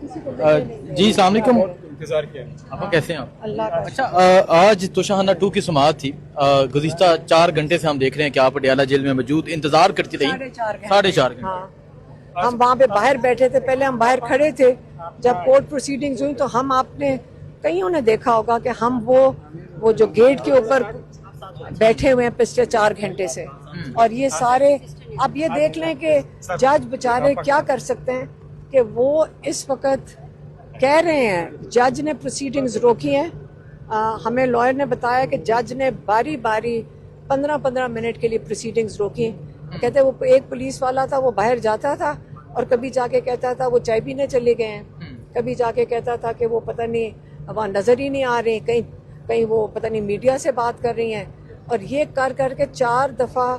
جی السلام علیکم، انتظار کیا آپ کیسے ہیں آپ؟ اللہ کا اچھا، آج توشہ خانہ 2 کی سماعت تھی. گزشتہ 4 گھنٹے سے ہم دیکھ رہے ہیں کہ آپ پٹیالہ جیل میں موجود انتظار کرتی رہی. 4.5 گھنٹے. ہاں، ہم وہاں پہ باہر بیٹھے تھے. پہلے ہم باہر کھڑے تھے جب کورٹ پروسیڈنگز ہوئی، تو ہم آپ نے کئیوں نے دیکھا ہوگا کہ ہم وہ جو گیٹ کے اوپر بیٹھے ہوئے ہیں پچھلے 4 گھنٹے سے. اور یہ سارے اب یہ دیکھ لیں کہ جج بیچارے کیا کر سکتے ہیں کہ وہ اس وقت کہہ رہے ہیں جج نے پروسیڈنگز روکی ہیں. ہمیں لائر نے بتایا کہ جج نے باری باری 15 منٹ کے لیے پروسیڈنگز روکی. کہتے وہ ایک پولیس والا تھا، وہ باہر جاتا تھا اور کبھی جا کے کہتا تھا وہ چائے پینے چلے گئے ہیں، کبھی جا کے کہتا تھا کہ وہ پتہ نہیں وہاں نظر ہی نہیں آ رہی، کہیں وہ پتہ نہیں میڈیا سے بات کر رہی ہیں. اور یہ کر کے 4 دفعہ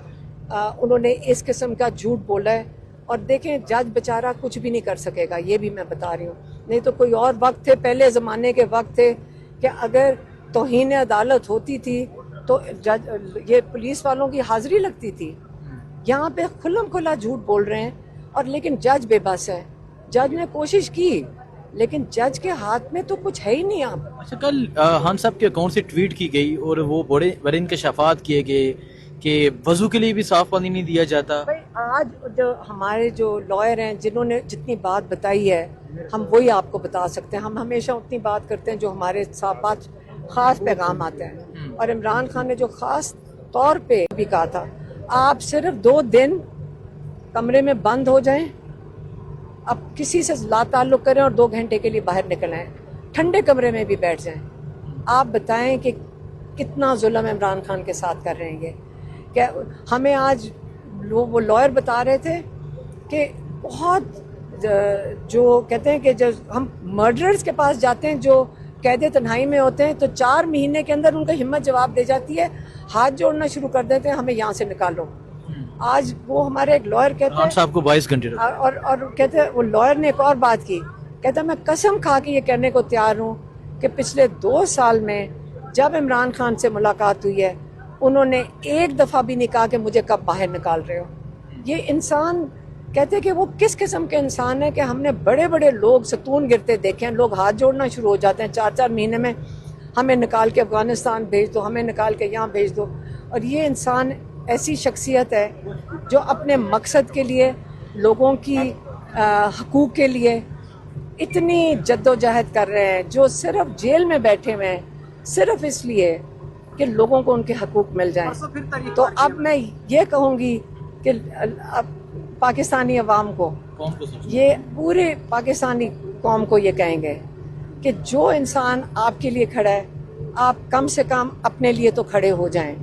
انہوں نے اس قسم کا جھوٹ بولا ہے. اور دیکھیں جج بیچارہ کچھ بھی نہیں کر سکے گا، یہ بھی میں بتا رہی ہوں. نہیں تو کوئی اور وقت تھے، پہلے زمانے کے وقت تھے کہ اگر توہین عدالت ہوتی تھی تو جج یہ پولیس والوں کی حاضری لگتی تھی. یہاں پہ کھلم کھلا جھوٹ بول رہے ہیں. اور لیکن جج بے بس ہے. جج نے کوشش کی لیکن جج کے ہاتھ میں تو کچھ ہے ہی نہیں. آپ اچھا، کل ہم سب کے اکاؤنٹ سے ٹویٹ کی گئی اور وہ بڑے انکشافات کیے گئے کہ وضو کے لیے بھی صاف پانی نہیں دیا جاتا. بھائی آج جو ہمارے جو لائر ہیں جنہوں نے جتنی بات بتائی ہے ہم وہی آپ کو بتا سکتے ہیں. ہم ہمیشہ اتنی بات کرتے ہیں جو ہمارے ساتھ خاص پیغام آتے ہیں. اور عمران خان نے جو خاص طور پہ بھی کہا تھا آپ صرف 2 دن کمرے میں بند ہو جائیں، اب کسی سے لا تعلق کریں اور 2 گھنٹے کے لیے باہر نکل آئیں، ٹھنڈے کمرے میں بھی بیٹھ جائیں. آپ بتائیں کہ کتنا ظلم عمران خان کے ساتھ کر رہے ہیں. یہ کہ ہمیں آج وہ لائر بتا رہے تھے کہ بہت جو کہتے ہیں کہ جب ہم مرڈررز کے پاس جاتے ہیں جو قید تنہائی میں ہوتے ہیں تو 4 مہینے کے اندر ان کا ہمت جواب دے جاتی ہے، ہاتھ جوڑنا شروع کر دیتے ہیں ہمیں یہاں سے نکالو. آج وہ ہمارے ایک لائر کہتے ہیں صاحب کو 22 گھنٹے اور کہتے ہیں وہ لائر نے ایک اور بات کی، کہتا ہے میں قسم کھا کے یہ کہنے کو تیار ہوں کہ پچھلے 2 سال میں جب عمران خان سے ملاقات ہوئی ہے انہوں نے ایک دفعہ بھی نہیں کہا کہ مجھے کب باہر نکال رہے ہو. یہ انسان کہتے کہ وہ کس قسم کے انسان ہے کہ ہم نے بڑے بڑے لوگ ستون گرتے دیکھے ہیں، لوگ ہاتھ جوڑنا شروع ہو جاتے ہیں 4 مہینے میں ہمیں نکال کے افغانستان بھیج دو، ہمیں نکال کے یہاں بھیج دو. اور یہ انسان ایسی شخصیت ہے جو اپنے مقصد کے لیے لوگوں کی حقوق کے لیے اتنی جد و جہد کر رہے ہیں، جو صرف جیل میں بیٹھے ہوئے ہیں صرف اس لیے کہ لوگوں کو ان کے حقوق مل جائیں. تو اب میں یہ کہوں گی کہ اب پاکستانی عوام کو، یہ پورے پاکستانی قوم کو یہ کہیں گے کہ جو انسان آپ کے لیے کھڑا ہے آپ کم سے کم اپنے لیے تو کھڑے ہو جائیں.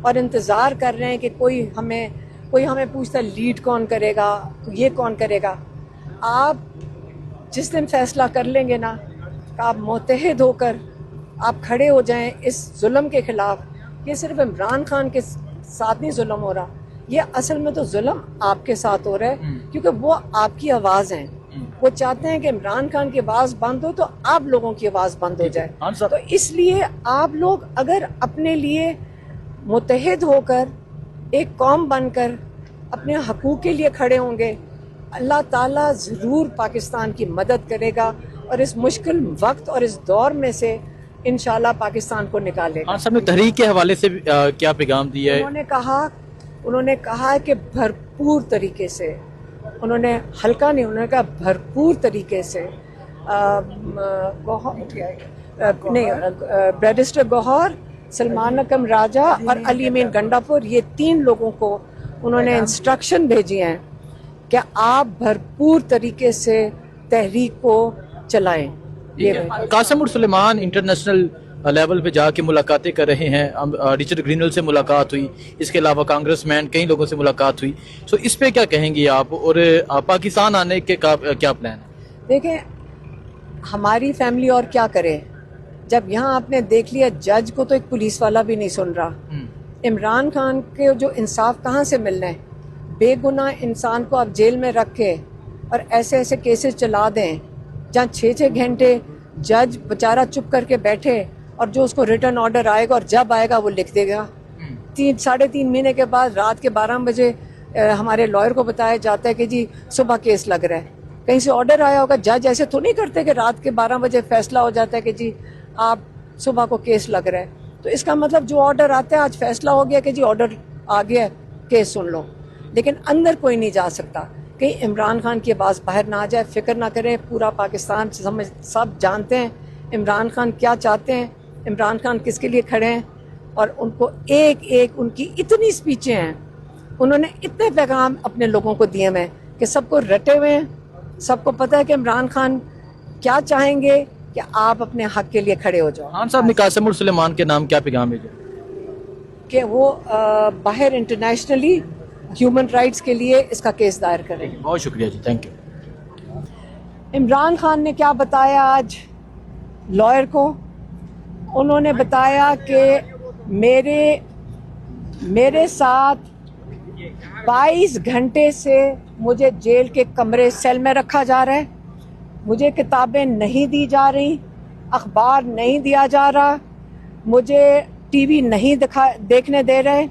اور انتظار کر رہے ہیں کہ کوئی ہمیں پوچھتا ہے لیڈ کون کرے گا، یہ کون کرے گا. آپ جس دن فیصلہ کر لیں گے نا کہ آپ متحد ہو کر آپ کھڑے ہو جائیں اس ظلم کے خلاف. یہ صرف عمران خان کے ساتھ نہیں ظلم ہو رہا، یہ اصل میں تو ظلم آپ کے ساتھ ہو رہا ہے کیونکہ وہ آپ کی آواز ہیں. وہ چاہتے ہیں کہ عمران خان کی آواز بند ہو تو آپ لوگوں کی آواز بند ہو جائے. تو اس لیے آپ لوگ اگر اپنے لیے متحد ہو کر ایک قوم بن کر اپنے حقوق کے لیے کھڑے ہوں گے، اللہ تعالیٰ ضرور پاکستان کی مدد کرے گا اور اس مشکل وقت اور اس دور میں سے انشاءاللہ پاکستان کو نکالے گا. صاحب نے تحریک کے حوالے سے کیا پیغام دیا ہے؟ انہوں نے کہا کہ بھرپور طریقے سے، انہوں نے ہلکا نہیں، انہوں نے کہا بھرپور طریقے سے بیرسٹر گوہر، سلمان اکرم راجہ اور علی امین گنڈاپور، یہ 3 لوگوں کو انہوں نے انسٹرکشن بھیجی ہیں کہ آپ بھرپور طریقے سے تحریک کو چلائیں. قاسم اور سلیمان انٹرنیشنل لیول پہ جا کے ملاقاتیں کر رہے ہیں. رچرڈ گرینل سے ملاقات ہوئی، اس کے علاوہ کانگریس مین کئی لوگوں سے ملاقات ہوئی. سو اس پہ کیا کہیں گی آپ، اور پاکستان آنے کے کیا پلان ہے؟ دیکھیں ہماری فیملی اور کیا کرے جب یہاں آپ نے دیکھ لیا جج کو تو ایک پولیس والا بھی نہیں سن رہا. عمران خان کے جو انصاف کہاں سے ملنا ہے؟ بے گناہ انسان کو آپ جیل میں رکھ کے اور ایسے کیسز چلا دیں جہاں 6 گھنٹے جج بیچارہ چپ کر کے بیٹھے اور جو اس کو ریٹرن آرڈر آئے گا اور جب آئے گا وہ لکھ دے گا. 3.5 مہینے کے بعد رات کے 12 بجے ہمارے لائر کو بتایا جاتا ہے کہ جی صبح کیس لگ رہا ہے. کہیں سے آرڈر آیا ہوگا. جج ایسے تو نہیں کرتے کہ رات کے 12 بجے فیصلہ ہو جاتا ہے کہ جی آپ صبح کو کیس لگ رہا ہے. تو اس کا مطلب جو آرڈر آتا ہے, آج فیصلہ ہو گیا کہ جی آرڈر آ گیا ہے, کیس سن لو. لیکن اندر کوئی نہیں جا سکتا کہ عمران خان کی آواز باہر نہ آ جائے. فکر نہ کریں, پورا پاکستان سب جانتے ہیں عمران خان کیا چاہتے ہیں, عمران خان کس کے لیے کھڑے ہیں. اور ان کو ایک ایک ان کی اتنی اسپیچیں ہیں, انہوں نے اتنے پیغام اپنے لوگوں کو دیے ہوئے ہیں کہ سب کو رٹے ہوئے ہیں. سب کو پتہ ہے کہ عمران خان کیا چاہیں گے کہ آپ اپنے حق کے لیے کھڑے ہو جاؤ. خان صاحب نے قاسم السلیمان کے نام کیا پیغام بھیجا؟ کہ وہ باہر انٹرنیشنلی ہیومن رائٹس کے لیے اس کا کیس دائر کریں. بہت شکریہ جی, تھینک یو. عمران خان نے کیا بتایا آج لائر کو؟ انہوں نے بتایا کہ میرے ساتھ 22 گھنٹے سے مجھے جیل کے کمرے سیل میں رکھا جا رہا ہے, مجھے کتابیں نہیں دی جا رہی, اخبار نہیں دیا جا رہا, مجھے ٹی وی نہیں دیکھنے دے رہے.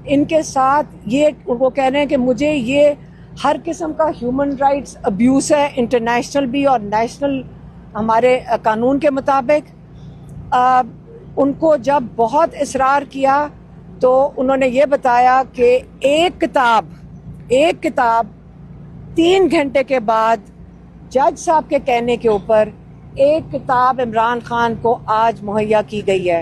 ان کے ساتھ یہ وہ کہہ رہے ہیں کہ مجھے یہ ہر قسم کا ہیومن رائٹس ابیوز ہے, انٹرنیشنل بھی اور نیشنل ہمارے قانون کے مطابق. ان کو جب بہت اصرار کیا تو انہوں نے یہ بتایا کہ ایک کتاب 3 گھنٹے کے بعد جج صاحب کے کہنے کے اوپر ایک کتاب عمران خان کو آج مہیا کی گئی ہے.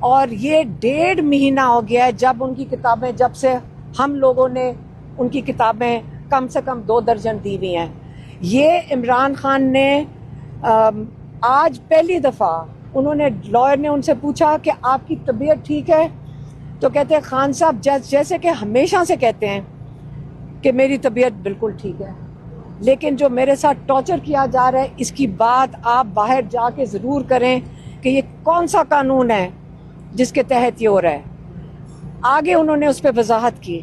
اور یہ 1.5 مہینہ ہو گیا ہے جب ان کی کتابیں, جب سے ہم لوگوں نے ان کی کتابیں کم سے کم 2 درجن دی ہوئی ہیں. یہ عمران خان نے آج پہلی دفعہ انہوں نے لائر نے ان سے پوچھا کہ آپ کی طبیعت ٹھیک ہے, تو کہتے ہیں خان صاحب جیسے کہ ہمیشہ سے کہتے ہیں کہ میری طبیعت بالکل ٹھیک ہے, لیکن جو میرے ساتھ ٹارچر کیا جا رہا ہے اس کی بات آپ باہر جا کے ضرور کریں کہ یہ کون سا قانون ہے جس کے تحت یہ ہو رہا ہے. آگے انہوں نے اس پہ وضاحت کی.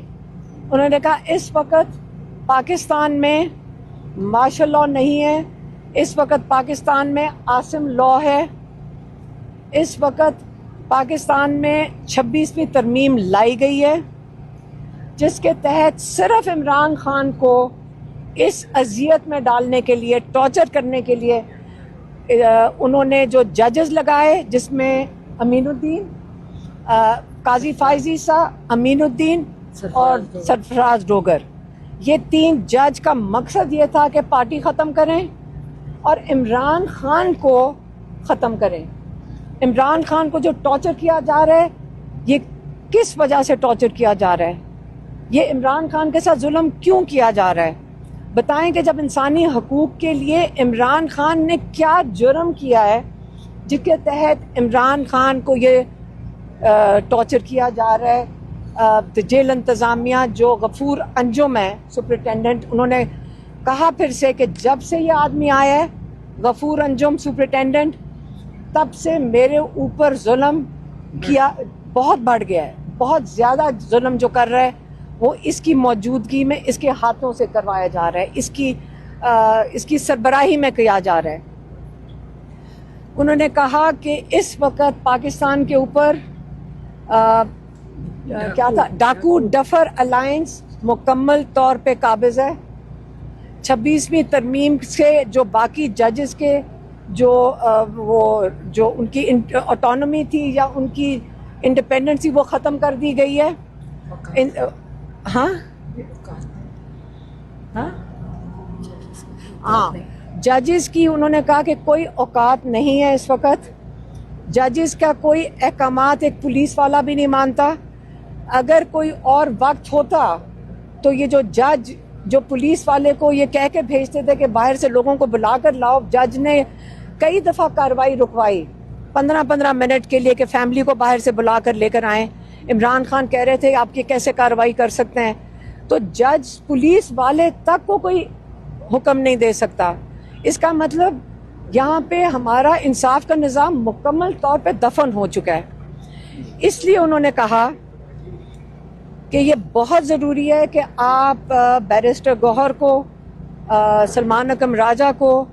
انہوں نے کہا اس وقت پاکستان میں مارشل لاء نہیں ہے, اس وقت پاکستان میں عاصم لاء ہے, اس وقت پاکستان میں 26ویں ترمیم لائی گئی ہے جس کے تحت صرف عمران خان کو اس اذیت میں ڈالنے کے لیے, ٹارچر کرنے کے لیے انہوں نے جو ججز لگائے, جس میں امین الدین, قاضی فائزی صاحب, امین الدین اور سرفراز ڈوگر, یہ 3 جج کا مقصد یہ تھا کہ پارٹی ختم کریں اور عمران خان کو ختم کریں. عمران خان کو جو ٹارچر کیا جا رہا ہے یہ کس وجہ سے ٹارچر کیا جا رہا ہے, یہ عمران خان کے ساتھ ظلم کیوں کیا جا رہا ہے؟ بتائیں کہ جب انسانی حقوق کے لیے عمران خان نے کیا جرم کیا ہے جس کے تحت عمران خان کو یہ ٹارچر کیا جا رہا ہے. جیل انتظامیہ جو غفور انجم ہے سپرنٹینڈنٹ, انہوں نے کہا پھر سے کہ جب سے یہ آدمی آیا ہے غفور انجم سپرنٹینڈنٹ, تب سے میرے اوپر ظلم کیا بہت بڑھ گیا ہے, بہت زیادہ ظلم جو کر رہا ہے وہ اس کی موجودگی میں اس کے ہاتھوں سے کروایا جا رہا ہے, اس کی سربراہی میں کیا جا رہا ہے. انہوں نے کہا کہ اس وقت پاکستان کے اوپر کیا تھا, ڈاکو ڈفر الائنس مکمل طور پہ قابض ہے. 26ویں ترمیم سے جو باقی ججز کے جو ان کی آٹونومی تھی یا ان کی انڈیپینڈنس تھی وہ ختم کر دی گئی ہے. ججز کی انہوں نے کہا کہ کوئی اوقات نہیں ہے اس وقت, ججز کا کوئی احکامات ایک پولیس والا بھی نہیں مانتا. اگر کوئی اور وقت ہوتا تو یہ جو جج جو پولیس والے کو یہ کہہ کے بھیجتے تھے کہ باہر سے لوگوں کو بلا کر لاؤ, جج نے کئی دفعہ کارروائی رکوائی 15 منٹ کے لیے کہ فیملی کو باہر سے بلا کر لے کر آئیں. عمران خان کہہ رہے تھے آپ کی کیسے کارروائی کر سکتے ہیں, تو جج پولیس والے تک کو کوئی حکم نہیں دے سکتا. اس کا مطلب یہاں پہ ہمارا انصاف کا نظام مکمل طور پہ دفن ہو چکا ہے. اس لیے انہوں نے کہا کہ یہ بہت ضروری ہے کہ آپ بیرسٹر گوہر کو, سلمان اکرم راجہ کو,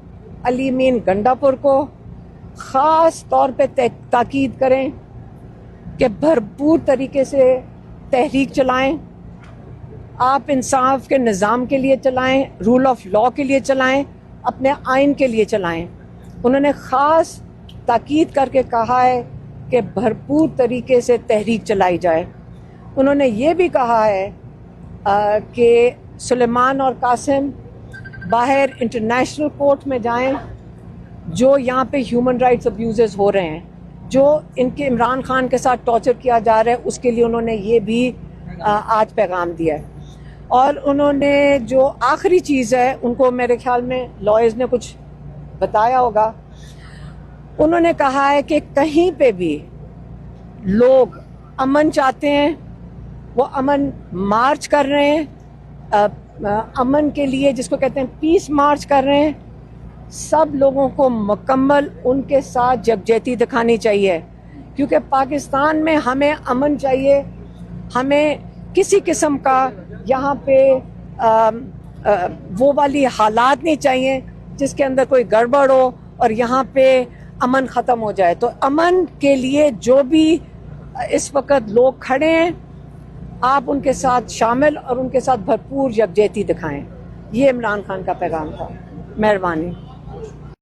علی امین گنڈا پور کو خاص طور پہ تاکید کریں کہ بھرپور طریقے سے تحریک چلائیں. آپ انصاف کے نظام کے لیے چلائیں, رول آف لا کے لیے چلائیں, اپنے آئین کے لیے چلائیں. انہوں نے خاص تاکید کر کے کہا ہے کہ بھرپور طریقے سے تحریک چلائی جائے. انہوں نے یہ بھی کہا ہے کہ سلیمان اور قاسم باہر انٹرنیشنل کورٹ میں جائیں. جو یہاں پہ ہیومن رائٹس ابیوزز ہو رہے ہیں, جو ان کے عمران خان کے ساتھ ٹارچر کیا جا رہا ہے, اس کے لیے انہوں نے یہ بھی آج پیغام دیا ہے. اور انہوں نے جو آخری چیز ہے, ان کو میرے خیال میں لائرز نے کچھ بتایا ہوگا, انہوں نے کہا ہے کہ کہیں پہ بھی لوگ امن چاہتے ہیں, وہ امن مارچ کر رہے ہیں, امن کے لیے جس کو کہتے ہیں پیس مارچ کر رہے ہیں, سب لوگوں کو مکمل ان کے ساتھ یکجہتی دکھانی چاہیے. کیونکہ پاکستان میں ہمیں امن چاہیے, ہمیں کسی قسم کا یہاں پہ وہ والی حالات نہیں چاہیے جس کے اندر کوئی گڑبڑ ہو اور یہاں پہ امن ختم ہو جائے. تو امن کے لیے جو بھی اس وقت لوگ کھڑے ہیں, آپ ان کے ساتھ شامل اور ان کے ساتھ بھرپور یکجہتی دکھائیں. یہ عمران خان کا پیغام تھا. مہربانی.